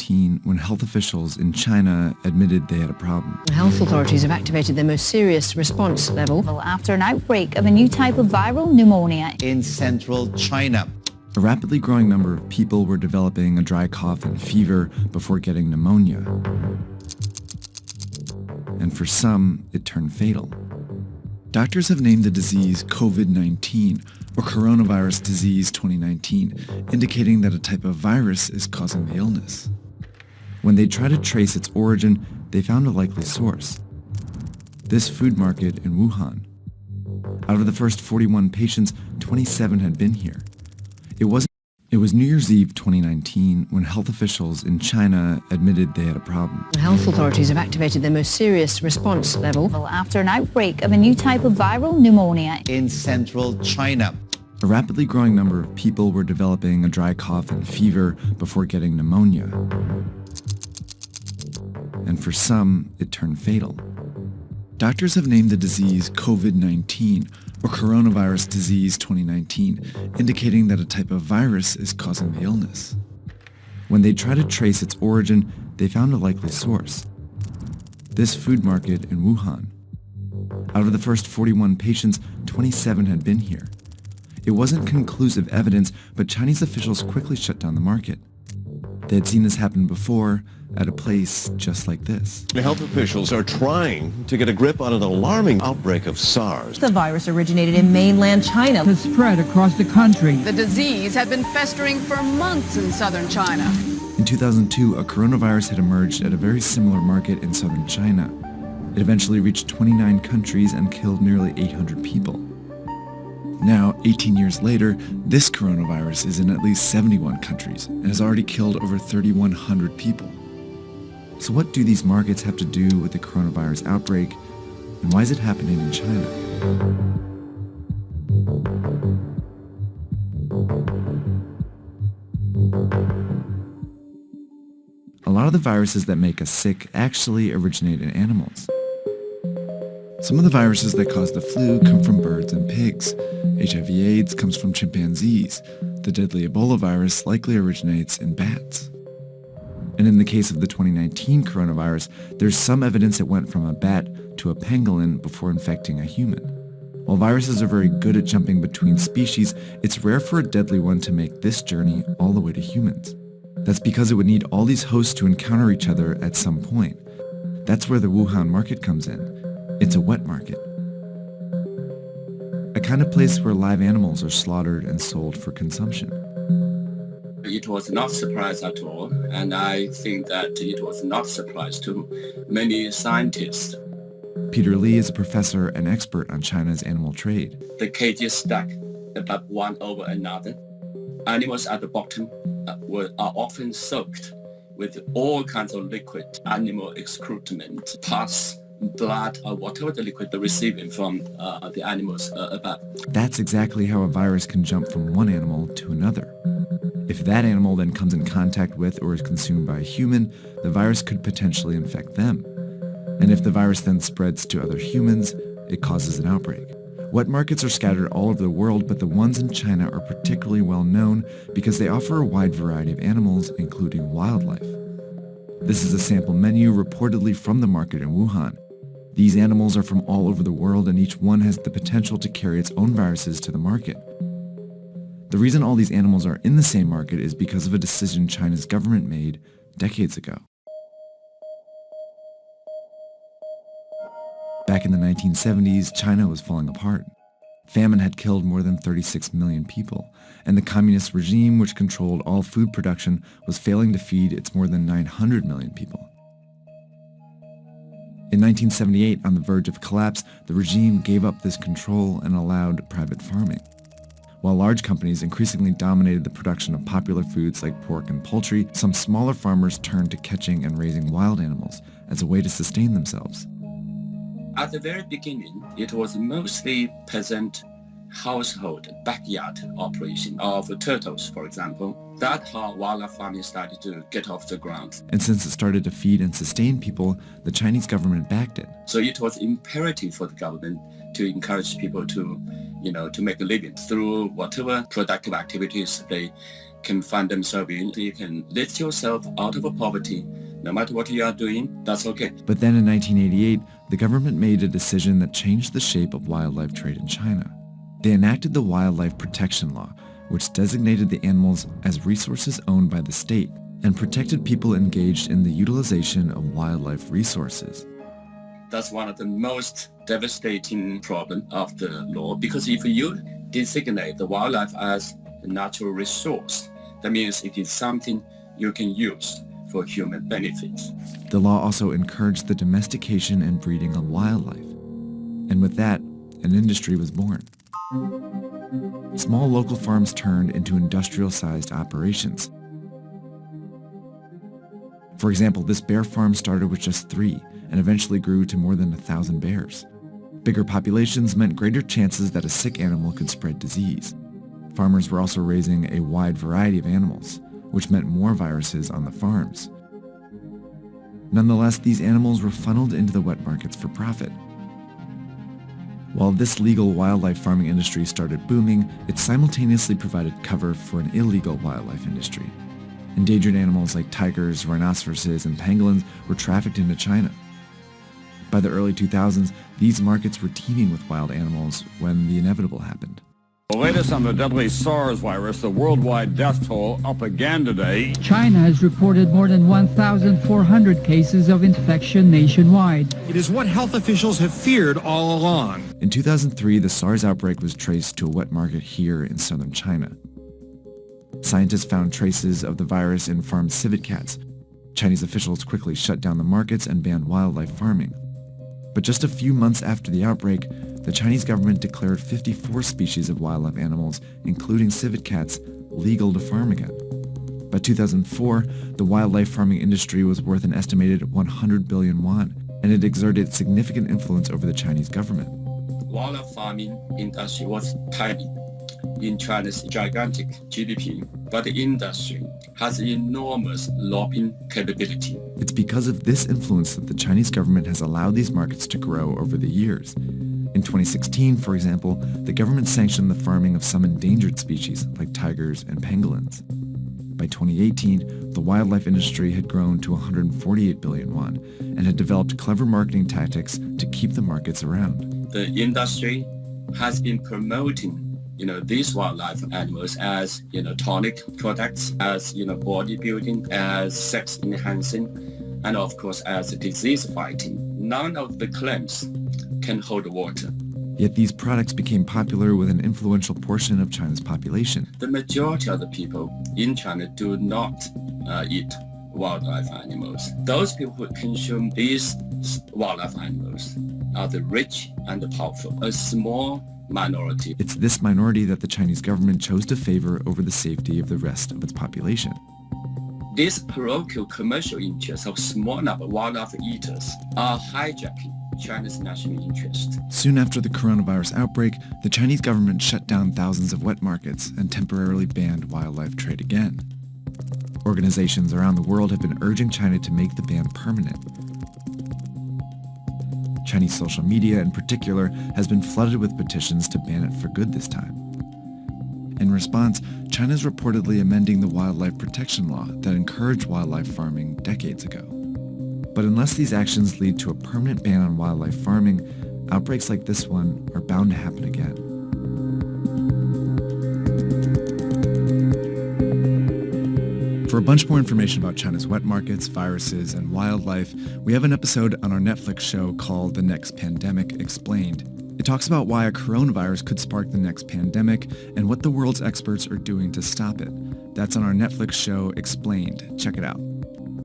COVID-19 when health officials in China admitted they had a problem. Health authorities have activated their most serious response level after an outbreak of a new type of viral pneumonia in central China. A rapidly growing number of people were developing a dry cough and fever before getting pneumonia. And for some, it turned fatal. Doctors have named the disease COVID-19, or coronavirus disease 2019, indicating that a type of virus is causing the illness. When they tried to trace its origin, they found a likely source: this food market in Wuhan. Out of the first 41 patients, 27 had been here. It was New Year's Eve 2019 when health officials in China admitted they had a problem. Health authorities have activated their most serious response level after an outbreak of a new type of viral pneumonia in central China. A rapidly growing number of people were developing a dry cough and fever before getting pneumonia. And for some, it turned fatal. Doctors have named the disease COVID-19, or coronavirus disease 2019, indicating that a type of virus is causing the illness. When they tried to trace its origin, they found a likely source: this food market in Wuhan. Out of the first 41 patients, 27 had been here. It wasn't conclusive evidence, but Chinese officials quickly shut down the market. They had seen this happen before, at a place just like this. The health officials are trying to get a grip on an alarming outbreak of SARS. The virus originated in mainland China. Has spread across the country. The disease had been festering for months in southern China. In 2002, a coronavirus had emerged at a very similar market in southern China. It eventually reached 29 countries and killed nearly 800 people. Now, 18 years later, this coronavirus is in at least 71 countries and has already killed over 3,100 people. So what do these markets have to do with the coronavirus outbreak, and why is it happening in China? A lot of the viruses that make us sick actually originate in animals. Some of the viruses that cause the flu come from birds and pigs. HIV/AIDS comes from chimpanzees. The deadly Ebola virus likely originates in bats. And in the case of the 2019 coronavirus, there's some evidence it went from a bat to a pangolin before infecting a human. While viruses are very good at jumping between species, it's rare for a deadly one to make this journey all the way to humans. That's because it would need all these hosts to encounter each other at some point. That's where the Wuhan market comes in. It's a wet market. A kind of place where live animals are slaughtered and sold for consumption. It was not a surprise at all, and I think that it was not a surprise to many scientists. Peter Lee is a professor and expert on China's animal trade. The cages stack above one over another. Animals at the bottom are often soaked with all kinds of liquid, animal excrement, pus, blood, or whatever the liquid they're receiving from the animals above. That's exactly how a virus can jump from one animal to another. If that animal then comes in contact with or is consumed by a human, the virus could potentially infect them. And if the virus then spreads to other humans, it causes an outbreak. Wet markets are scattered all over the world, but the ones in China are particularly well known because they offer a wide variety of animals, including wildlife. This is a sample menu reportedly from the market in Wuhan. These animals are from all over the world, and each one has the potential to carry its own viruses to the market. The reason all these animals are in the same market is because of a decision China's government made decades ago. Back in the 1970s, China was falling apart. Famine had killed more than 36 million people, and the communist regime, which controlled all food production, was failing to feed its more than 900 million people. In 1978, on the verge of collapse, the regime gave up this control and allowed private farming. While large companies increasingly dominated the production of popular foods like pork and poultry, some smaller farmers turned to catching and raising wild animals as a way to sustain themselves. At the very beginning, it was mostly peasant household backyard operation of turtles, for example. That's how wildlife farming started to get off the ground. And since it started to feed and sustain people, the Chinese government backed it. So it was imperative for the government to encourage people to to make a living through whatever productive activities they can find themselves in. You can lift yourself out of poverty. No matter what you are doing, that's okay. But then in 1988, the government made a decision that changed the shape of wildlife trade in China. They enacted the Wildlife Protection Law, which designated the animals as resources owned by the state and protected people engaged in the utilization of wildlife resources. That's one of the most devastating problems of the law, because if you designate the wildlife as a natural resource, that means it is something you can use for human benefits. The law also encouraged the domestication and breeding of wildlife. And with that, an industry was born. Small local farms turned into industrial-sized operations. For example, this bear farm started with just 3 and eventually grew to more than 1,000 bears. Bigger populations meant greater chances that a sick animal could spread disease. Farmers were also raising a wide variety of animals, which meant more viruses on the farms. Nonetheless, these animals were funneled into the wet markets for profit. While this legal wildlife farming industry started booming, it simultaneously provided cover for an illegal wildlife industry. Endangered animals like tigers, rhinoceroses, and pangolins were trafficked into China. By the early 2000s, these markets were teeming with wild animals when the inevitable happened. The latest on the deadly SARS virus, the worldwide death toll up again today. China has reported more than 1,400 cases of infection nationwide. It is what health officials have feared all along. In 2003, the SARS outbreak was traced to a wet market here in southern China. Scientists found traces of the virus in farmed civet cats. Chinese officials quickly shut down the markets and banned wildlife farming. But just a few months after the outbreak, the Chinese government declared 54 species of wildlife animals, including civet cats, legal to farm again. By 2004, the wildlife farming industry was worth an estimated 100 billion yuan, and it exerted significant influence over the Chinese government. Wildlife farming industry was tiny in China's gigantic GDP, but the industry has enormous lobbying capability. It's because of this influence that the Chinese government has allowed these markets to grow over the years. In 2016, for example, the government sanctioned the farming of some endangered species like tigers and pangolins. By 2018, the wildlife industry had grown to 148 billion yuan and had developed clever marketing tactics to keep the markets around. The industry has been promoting these wildlife animals as, tonic products, as, bodybuilding, as sex enhancing, and of course as disease fighting. None of the claims can hold water. Yet these products became popular with an influential portion of China's population. The majority of the people in China do not eat wildlife animals. Those people who consume these wildlife animals are the rich and the powerful, a small minority. It's this minority that the Chinese government chose to favor over the safety of the rest of its population. These parochial commercial interests of small number of wildlife eaters are hijacking China's national interest. Soon after the coronavirus outbreak, the Chinese government shut down thousands of wet markets and temporarily banned wildlife trade again. Organizations around the world have been urging China to make the ban permanent. Chinese social media in particular has been flooded with petitions to ban it for good this time. In response, China is reportedly amending the Wildlife Protection Law that encouraged wildlife farming decades ago. But unless these actions lead to a permanent ban on wildlife farming, outbreaks like this one are bound to happen again. For a bunch more information about China's wet markets, viruses, and wildlife, we have an episode on our Netflix show called The Next Pandemic Explained. It talks about why a coronavirus could spark the next pandemic and what the world's experts are doing to stop it. That's on our Netflix show Explained. Check it out.